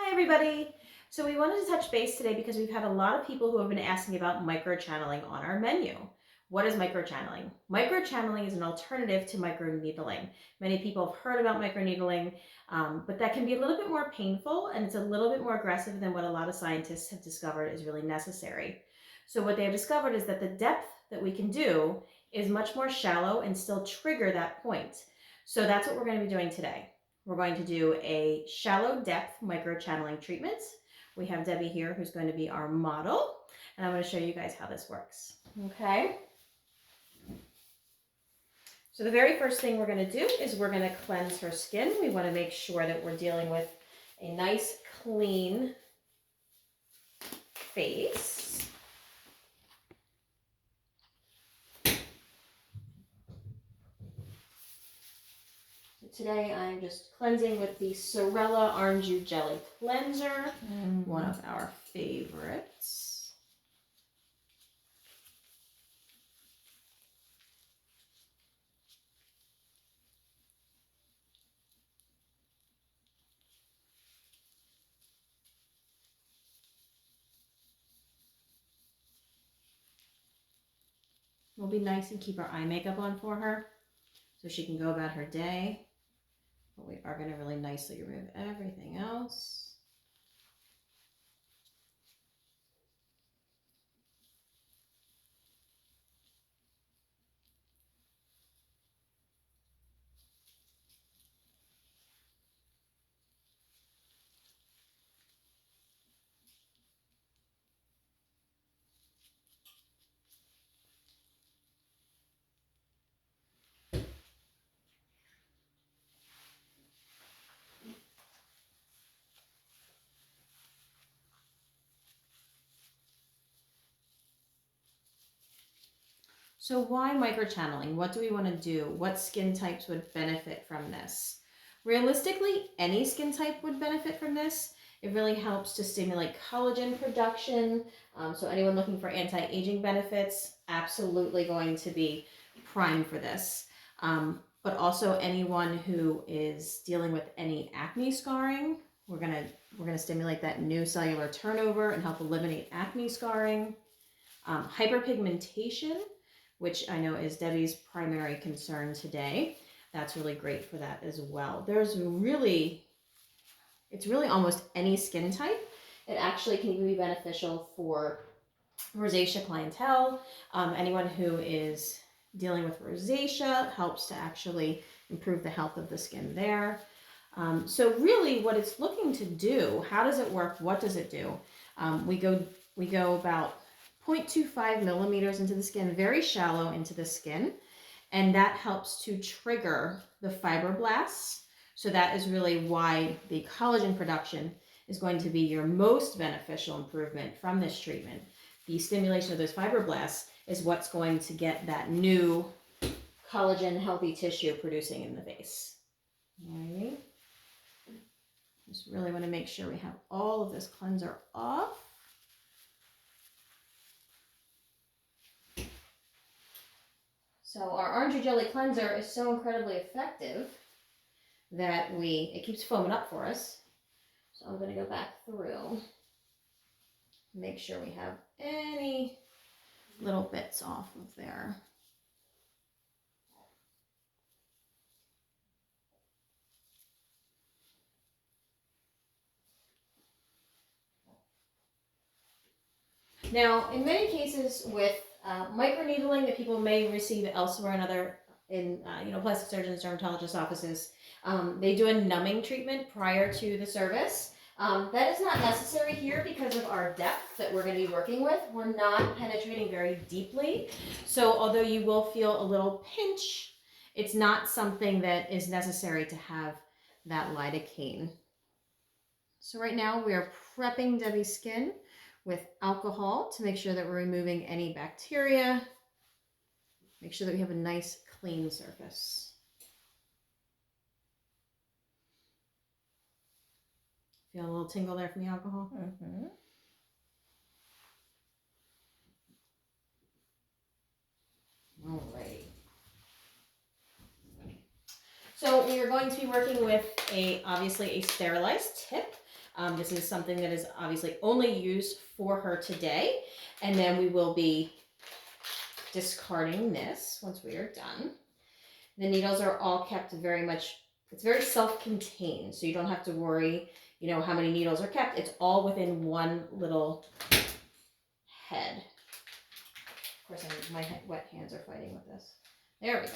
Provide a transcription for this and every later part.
Hi everybody! So we wanted to touch base today because we've had a lot of people who have been asking about microchanneling on our menu. What is microchanneling? Microchanneling is an alternative to microneedling. Many people have heard about microneedling, but that can be a little bit more painful and it's a little bit more aggressive than what a lot of scientists have discovered is really necessary. So what they have discovered is that the depth that we can do is much more shallow and still trigger that point. So that's what we're going to be doing today. We're going to do a shallow depth microchanneling treatment. We have Debbie here who's going to be our model, and I'm going to show you guys how this works. Okay. So the very first thing we're going to do is we're going to cleanse her skin. We want to make sure that we're dealing with a nice clean face. Today I'm just cleansing with the Sorella Orange Juice Jelly Cleanser, one of our favorites. We'll be nice and keep our eye makeup on for her so she can go about her day. But we are going to really nicely remove everything else. So why microchanneling? What do we want to do? What skin types would benefit from this? Realistically, any skin type would benefit from this. It really helps to stimulate collagen production. So anyone looking for anti-aging benefits, absolutely going to be prime for this. But also anyone who is dealing with any acne scarring, we're gonna stimulate that new cellular turnover and help eliminate acne scarring. Hyperpigmentation, which I know is Debbie's primary concern today. That's really great for that as well. It's really almost any skin type. It actually can even be beneficial for rosacea clientele. Anyone who is dealing with rosacea helps to actually improve the health of the skin there. So really what it's looking to do, how does it work? What does it do? We go about 0.25 millimeters into the skin, very shallow into the skin, and that helps to trigger the fibroblasts. So that is really why the collagen production is going to be your most beneficial improvement from this treatment. The stimulation of those fibroblasts is what's going to get that new collagen healthy tissue producing in the face. All right. Just really want to make sure we have all of this cleanser off. So our orange jelly cleanser is so incredibly effective that it keeps foaming up for us. So I'm going to go back through, make sure we have any little bits off of there. Now, in many cases with microneedling that people may receive elsewhere in plastic surgeons, dermatologist offices, they do a numbing treatment prior to the service. That is not necessary here because of our depth that we're going to be working with. We're not penetrating very deeply. So although you will feel a little pinch, it's not something that is necessary to have that lidocaine. So right now we are prepping Debbie's skin with alcohol to make sure that we're removing any bacteria. Make sure that we have a nice clean surface. Feel a little tingle there from the alcohol? Mm-hmm. Alrighty. So we are going to be working with obviously a sterilized tip. This is something that is obviously only used for her today. And then we will be discarding this once we are done. The needles are all kept very much, it's very self-contained, so you don't have to worry, you know, how many needles are kept. It's all within one little head. Of course, my wet hands are fighting with this. There we go.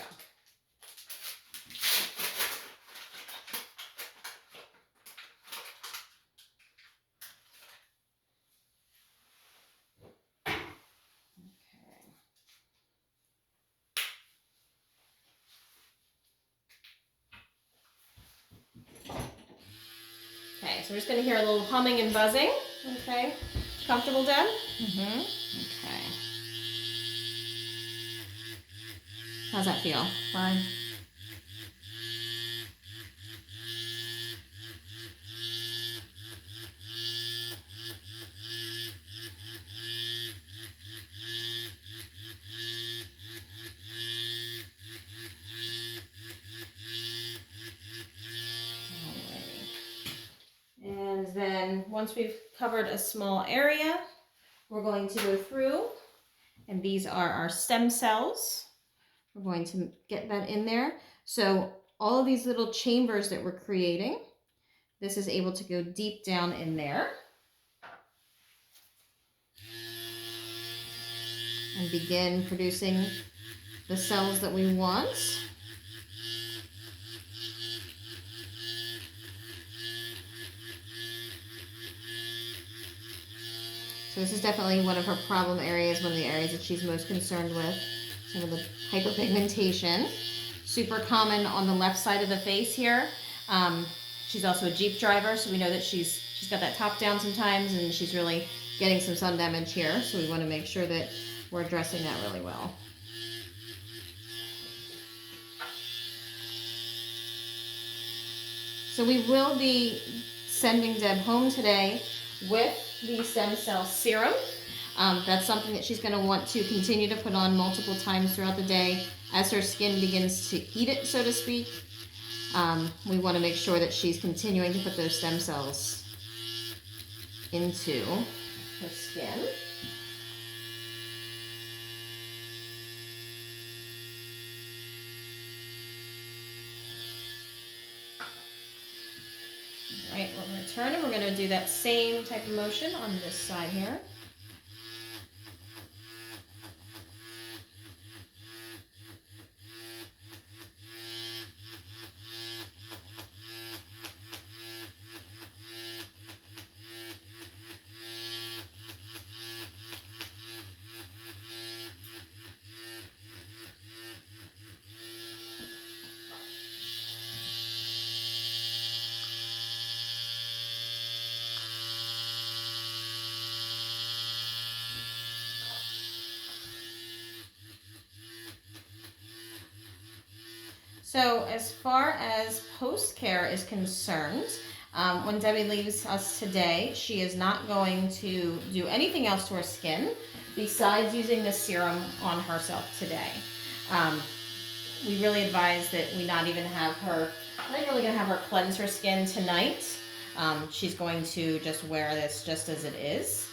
Okay, so we're just going to hear a little humming and buzzing. Okay, comfortable, Deb? Mm-hmm. Okay. How's that feel? Fine. And then once we've covered a small area, we're going to go through, and these are our stem cells. We're going to get that in there. So all of these little chambers that we're creating, this is able to go deep down in there and begin producing the cells that we want. So this is definitely one of her problem areas, one of the areas that she's most concerned with. Some of the hyperpigmentation. Super common on the left side of the face here. She's also a Jeep driver, so we know that she's got that top down sometimes, and she's really getting some sun damage here. So we want to make sure that we're addressing that really well. So we will be sending Deb home today with the stem cell serum. That's something that she's going to want to continue to put on multiple times throughout the day as her skin begins to eat it, so to speak. We want to make sure that she's continuing to put those stem cells into her skin. All right, we're going to turn and we're going to do that same type of motion on this side here. So as far as post-care is concerned, when Debbie leaves us today, she is not going to do anything else to her skin besides using the serum on herself today. We really advise that we not even have her, not really going to have her cleanse her skin tonight. She's going to just wear this just as it is.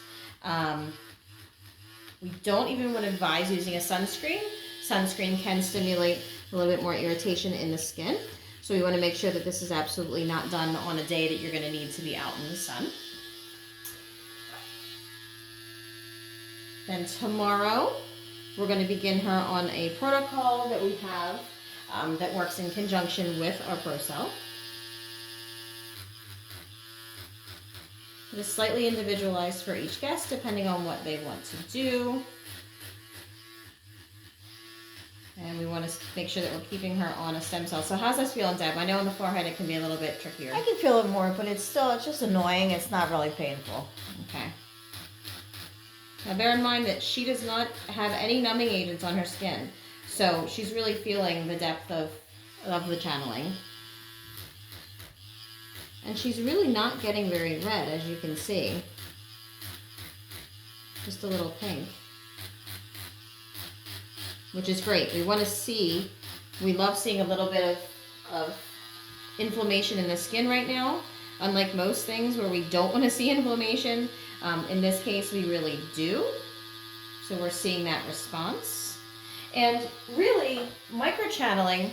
We don't even want to advise using a sunscreen. Sunscreen can stimulate a little bit more irritation in the skin. So we want to make sure that this is absolutely not done on a day that you're going to need to be out in the sun. Then tomorrow, we're going to begin her on a protocol that we have that works in conjunction with our Procell. It is slightly individualized for each guest depending on what they want to do. And we want to make sure that we're keeping her on a stem cell. So how's this feeling, Deb? I know on the forehead it can be a little bit trickier. I can feel it more, but it's just annoying. It's not really painful. Okay. Now bear in mind that she does not have any numbing agents on her skin. So she's really feeling the depth of the channeling. And she's really not getting very red, as you can see. Just a little pink. Which is great. We want to see, we love seeing a little bit of inflammation in the skin right now. Unlike most things where we don't want to see inflammation, in this case we really do. So we're seeing that response. And really, microchanneling,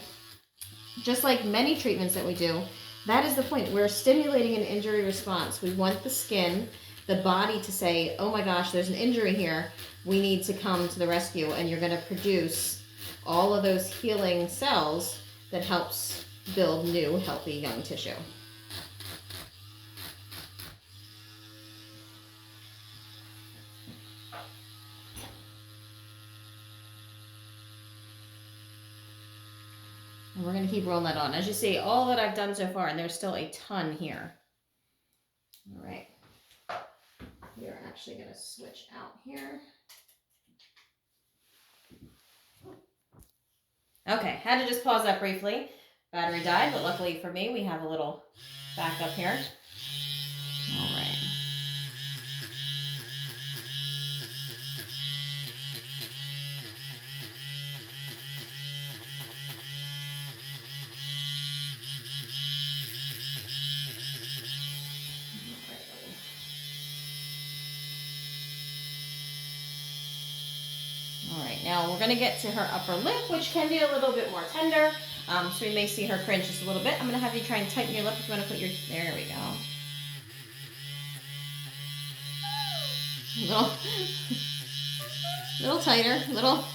just like many treatments that we do, that is the point. We're stimulating an injury response. We want the skin, the body to say, oh my gosh, there's an injury here. We need to come to the rescue. And you're going to produce all of those healing cells that helps build new, healthy, young tissue. And we're going to keep rolling that on. As you see, all that I've done so far, and there's still a ton here. All right. We are actually going to switch out here. Okay, had to just pause that briefly. Battery died, but luckily for me, we have a little backup here. All right. All right, now we're gonna get to her upper lip, which can be a little bit more tender. So we may see her cringe just a little bit. I'm gonna have you try and tighten your lip if you wanna put your, there we go. Little tighter, little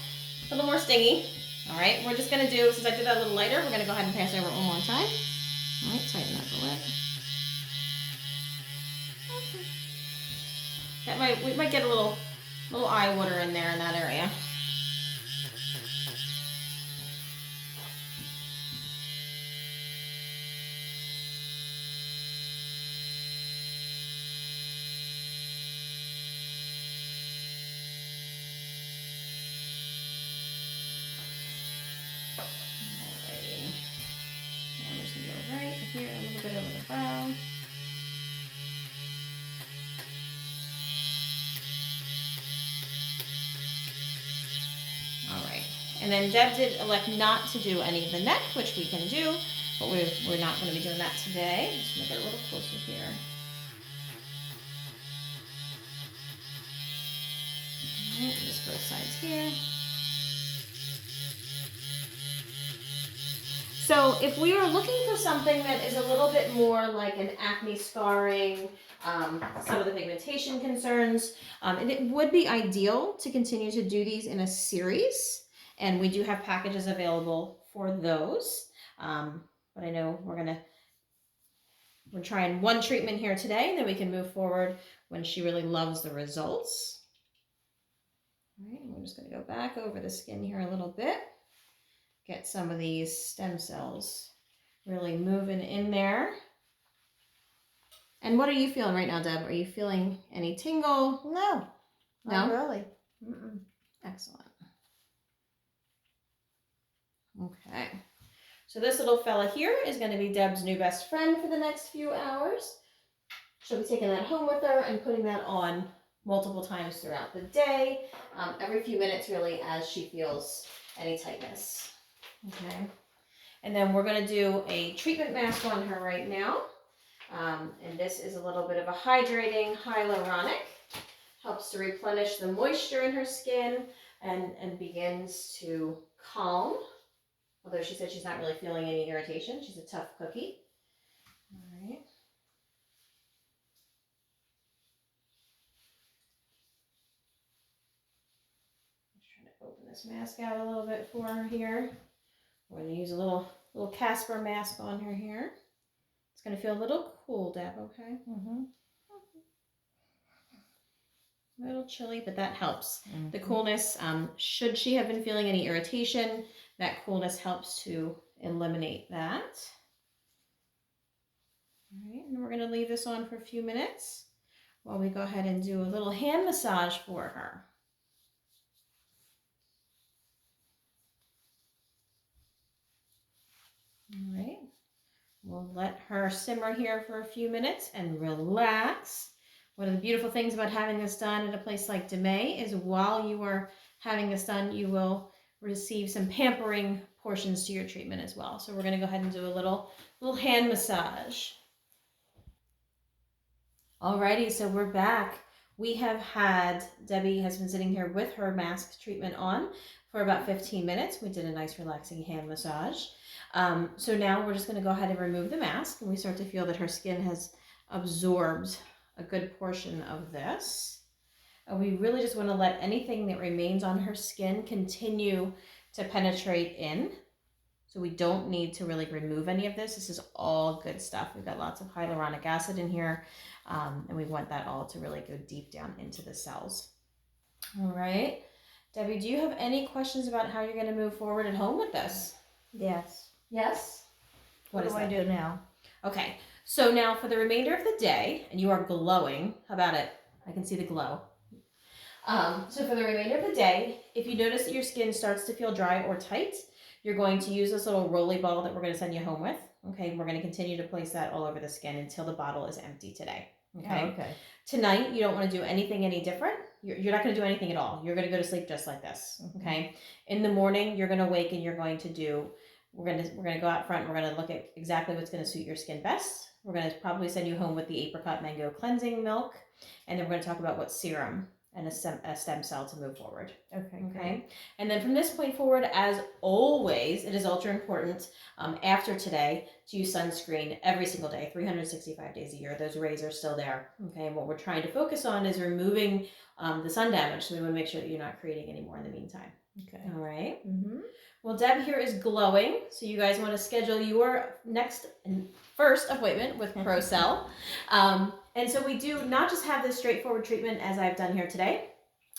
more stingy. All right, we're just gonna do, since I did that a little lighter, we're gonna go ahead and pass over it one more time. All right, tighten up the lip. That we might get a little eye water in there in that area. Alrighty. I'm just gonna go right here, a little bit over the brow. And then Deb did elect not to do any of the neck, which we can do, but we're not going to be doing that today. I'm just going to get a little closer here. All right, just both sides here. So if we were looking for something that is a little bit more like an acne scarring, some of the pigmentation concerns, and it would be ideal to continue to do these in a series. And we do have packages available for those. But I know we're trying one treatment here today, and then we can move forward when she really loves the results. All right, and we're just going to go back over the skin here a little bit. Get some of these stem cells really moving in there. And what are you feeling right now, Deb? Are you feeling any tingle? No, not really. Mm-mm. Excellent. Okay, so this little fella here is going to be Deb's new best friend for the next few hours. She'll be taking that home with her and putting that on multiple times throughout the day, every few minutes really, as she feels any tightness. Okay, and then we're going to do a treatment mask on her right now, and this is a little bit of a hydrating hyaluronic. Helps to replenish the moisture in her skin and begins to calm. Although she said she's not really feeling any irritation. She's a tough cookie. All right. Just trying to open this mask out a little bit for her here. We're going to use a little Casper mask on her here. It's going to feel a little cool, Deb, okay? Mm-hmm. A little chilly, but that helps. Mm-hmm. The coolness, should she have been feeling any irritation, that coolness helps to eliminate that. All right, and we're going to leave this on for a few minutes while we go ahead and do a little hand massage for her. All right, we'll let her simmer here for a few minutes and relax. One of the beautiful things about having this done at a place like DeMay is while you are having this done, you will receive some pampering portions to your treatment as well. So we're going to go ahead and do a little hand massage. Alrighty, so we're back. We have had, Debbie has been sitting here with her mask treatment on for about 15 minutes. We did a nice relaxing hand massage. So now we're just going to go ahead and remove the mask, and we start to feel that her skin has absorbed a good portion of this. And we really just want to let anything that remains on her skin continue to penetrate in. So we don't need to really remove any of this. This is all good stuff. We've got lots of hyaluronic acid in here, and we want that all to really go deep down into the cells. All right. Debbie, do you have any questions about how you're going to move forward at home with this? Yes. Yes? What do I do now? Okay. So now for the remainder of the day, and you are glowing. How about it? I can see the glow. So for the remainder of the day, if you notice that your skin starts to feel dry or tight, you're going to use this little rolly ball that we're going to send you home with. Okay, we're going to continue to place that all over the skin until the bottle is empty today. Okay. Oh, okay. Tonight, you don't want to do anything any different. You're not going to do anything at all. You're going to go to sleep just like this. Okay. In the morning, you're going to wake and you're going to do. We're going to go out front. We're going to look at exactly what's going to suit your skin best. We're going to probably send you home with the apricot mango cleansing milk, and then we're going to talk about what serum and a stem cell to move forward. Okay. Okay. And then from this point forward, as always, it is ultra important after today to use sunscreen every single day, 365 days a year. Those rays are still there. Okay. And what we're trying to focus on is removing the sun damage. So we want to make sure that you're not creating any more in the meantime. Okay. All right. Mm-hmm. Well, Deb here is glowing. So you guys want to schedule your first appointment with Procell. And so we do not just have this straightforward treatment as I've done here today,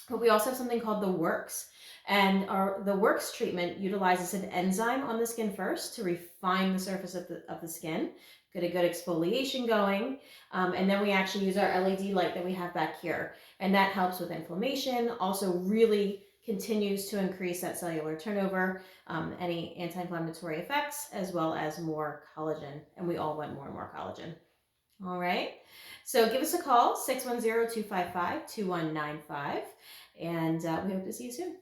but we also have something called the Works. And the Works treatment utilizes an enzyme on the skin first to refine the surface of the skin, get a good exfoliation going, and then we actually use our LED light that we have back here. And that helps with inflammation, also really continues to increase that cellular turnover, any anti-inflammatory effects, as well as more collagen. And we all want more and more collagen. All right. So give us a call, 610-255-2195, and we hope to see you soon.